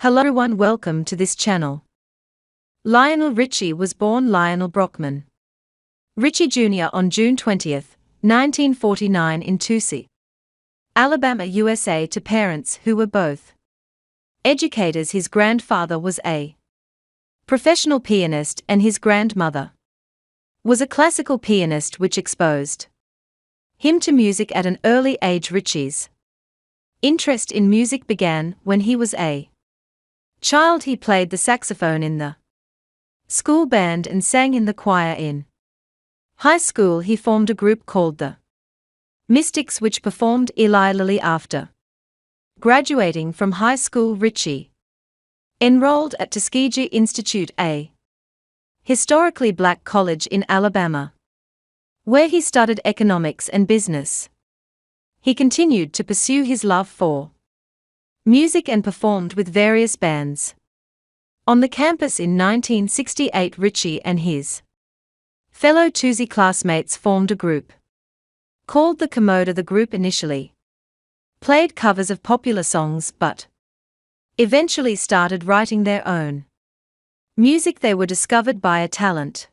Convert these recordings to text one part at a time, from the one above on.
Hello everyone, welcome to this channel. Lionel Richie was born Lionel Brockman Richie Jr. on June 20, 1949 in Tucson, Alabama, USA to parents who were both educators. His grandfather was a professional pianist and his grandmother was a classical pianist, which exposed him to music at an early age. Richie's interest in music began when he was a child. He played the saxophone in the school band and sang in the choir. In high school, he formed a group called the Mystics, which performed Eli Lilly. After graduating from high school, Richie enrolled at Tuskegee Institute, a historically black college in Alabama, where he studied economics and business. He continued to pursue his love for music and performed with various bands on the campus. In 1968, Richie and his fellow Tuesday classmates formed a group called the Commodore. The group initially played covers of popular songs but eventually started writing their own music. They were discovered by a talent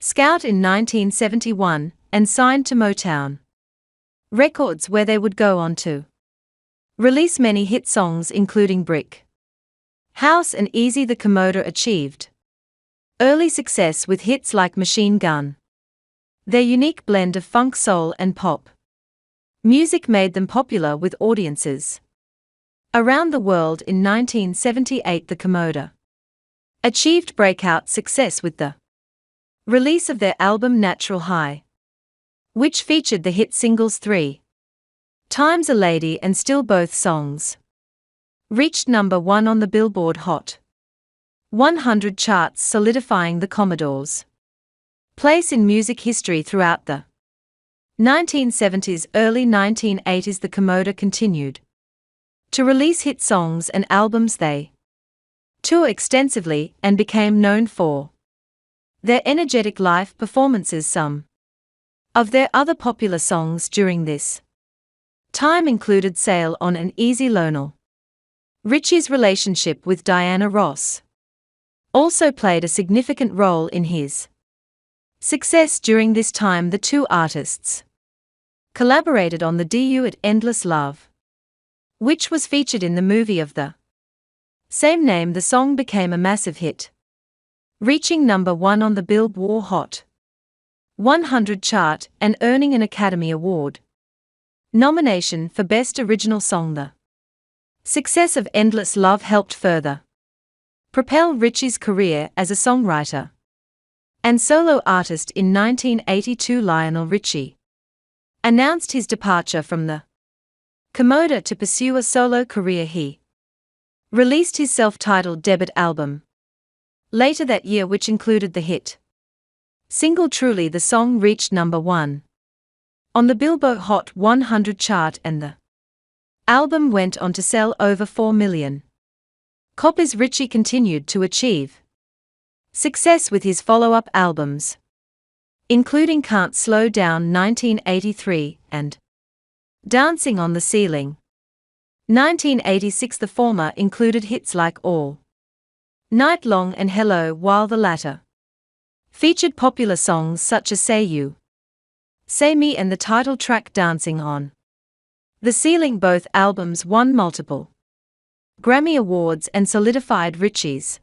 scout in 1971 and signed to Motown Records, where they would go on to release many hit songs including Brick House and Easy. The Commodore achieved early success with hits like Machine Gun. Their unique blend of funk, soul and pop music made them popular with audiences around the world. In 1978, the Commodore achieved breakout success with the release of their album Natural High, which featured the hit singles 3 Times a Lady and Still. Both songs reached #1 on the Billboard Hot 100 charts, solidifying the Commodore's place in music history throughout the 1970s. Early 1980s, the Commodore continued to release hit songs and albums. They toured extensively and became known for their energetic live performances. Some of their other popular songs during this time included Sail On and Easy. Lionel Richie's relationship with Diana Ross also played a significant role in his success during this time. The two artists collaborated on the duet Endless Love, which was featured in the movie of the same name. The song became a massive hit, reaching #1 on the Billboard Hot 100 chart and earning an Academy Award nomination for Best Original Song. The success of Endless Love helped further propel Richie's career as a songwriter and solo artist. In 1982, Lionel Richie announced his departure from the Commodore to pursue a solo career. He released his self-titled debut album later that year, which included the hit single Truly. The song reached #1 on the Billboard Hot 100 chart and the album went on to sell over 4 million copies. Richie continued to achieve success with his follow-up albums, including Can't Slow Down 1983 and Dancing on the Ceiling 1986. The former included hits like All Night Long and Hello, while the latter featured popular songs such as Say You, Say Me and the title track Dancing on the Ceiling. Both albums won multiple Grammy Awards and solidified Richie's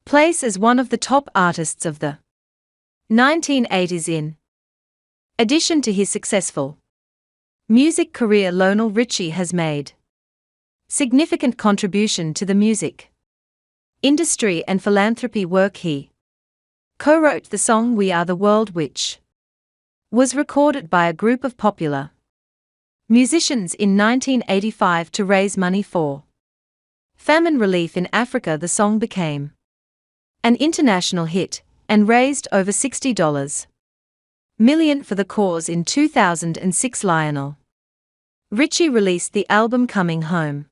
place as one of the top artists of the 1980s. In addition to his successful music career, Lionel Richie has made significant contribution to the music industry and philanthropy work. He co-wrote the song We Are the World, which was recorded by a group of popular musicians in 1985 to raise money for famine relief in Africa. The song became an international hit and raised over $60 million for the cause. In 2006, Lionel Richie released the album Coming Home,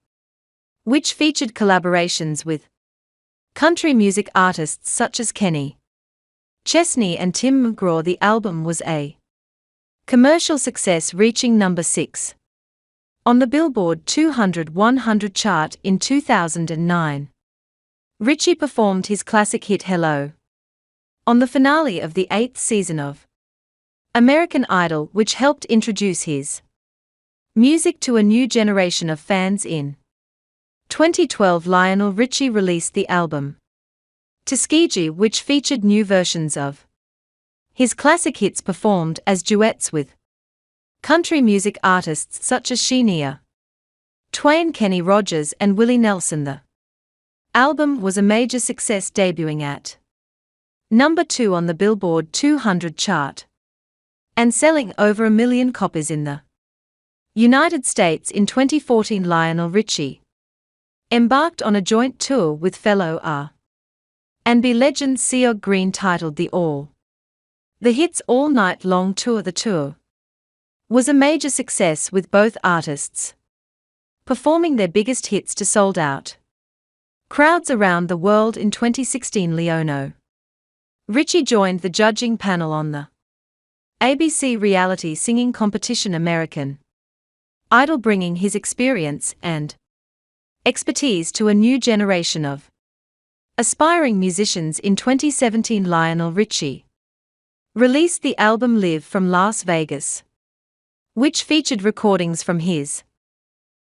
which featured collaborations with country music artists such as Kenny Chesney and Tim McGraw. The album was a commercial success, reaching #6 On the Billboard 200 100 chart in 2009. Richie performed his classic hit Hello on the finale of the 8th season of American Idol, which helped introduce his music to a new generation of fans. In 2012, Lionel Richie released the album Tuskegee, which featured new versions of his classic hits performed as duets with country music artists such as Shania Twain, Kenny Rogers, and Willie Nelson. The album was a major success, debuting at number 2 on the Billboard 200 chart and selling over 1 million copies in the United States. In 2014, Lionel Richie embarked on a joint tour with fellow R&B legend Singer Green titled the All the Hits All Night Long Tour. The tour was a major success, with both artists performing their biggest hits to sold out crowds around the world. In 2016, Lionel Richie joined the judging panel on the ABC reality singing competition American Idol, bringing his experience and expertise to a new generation of aspiring musicians. In 2017, Lionel Richie released the album Live from Las Vegas, which featured recordings from his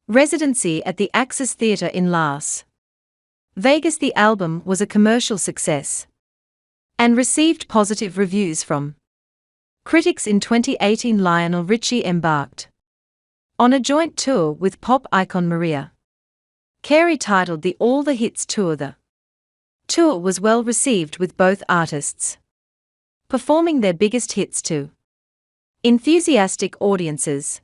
residency at the Axis Theatre in Las Vegas. The album was a commercial success and received positive reviews from critics. In 2018, Lionel Richie embarked on a joint tour with pop icon Mariah Carey titled the All the Hits Tour. The tour was well received, with both artists performing their biggest hits to enthusiastic audiences.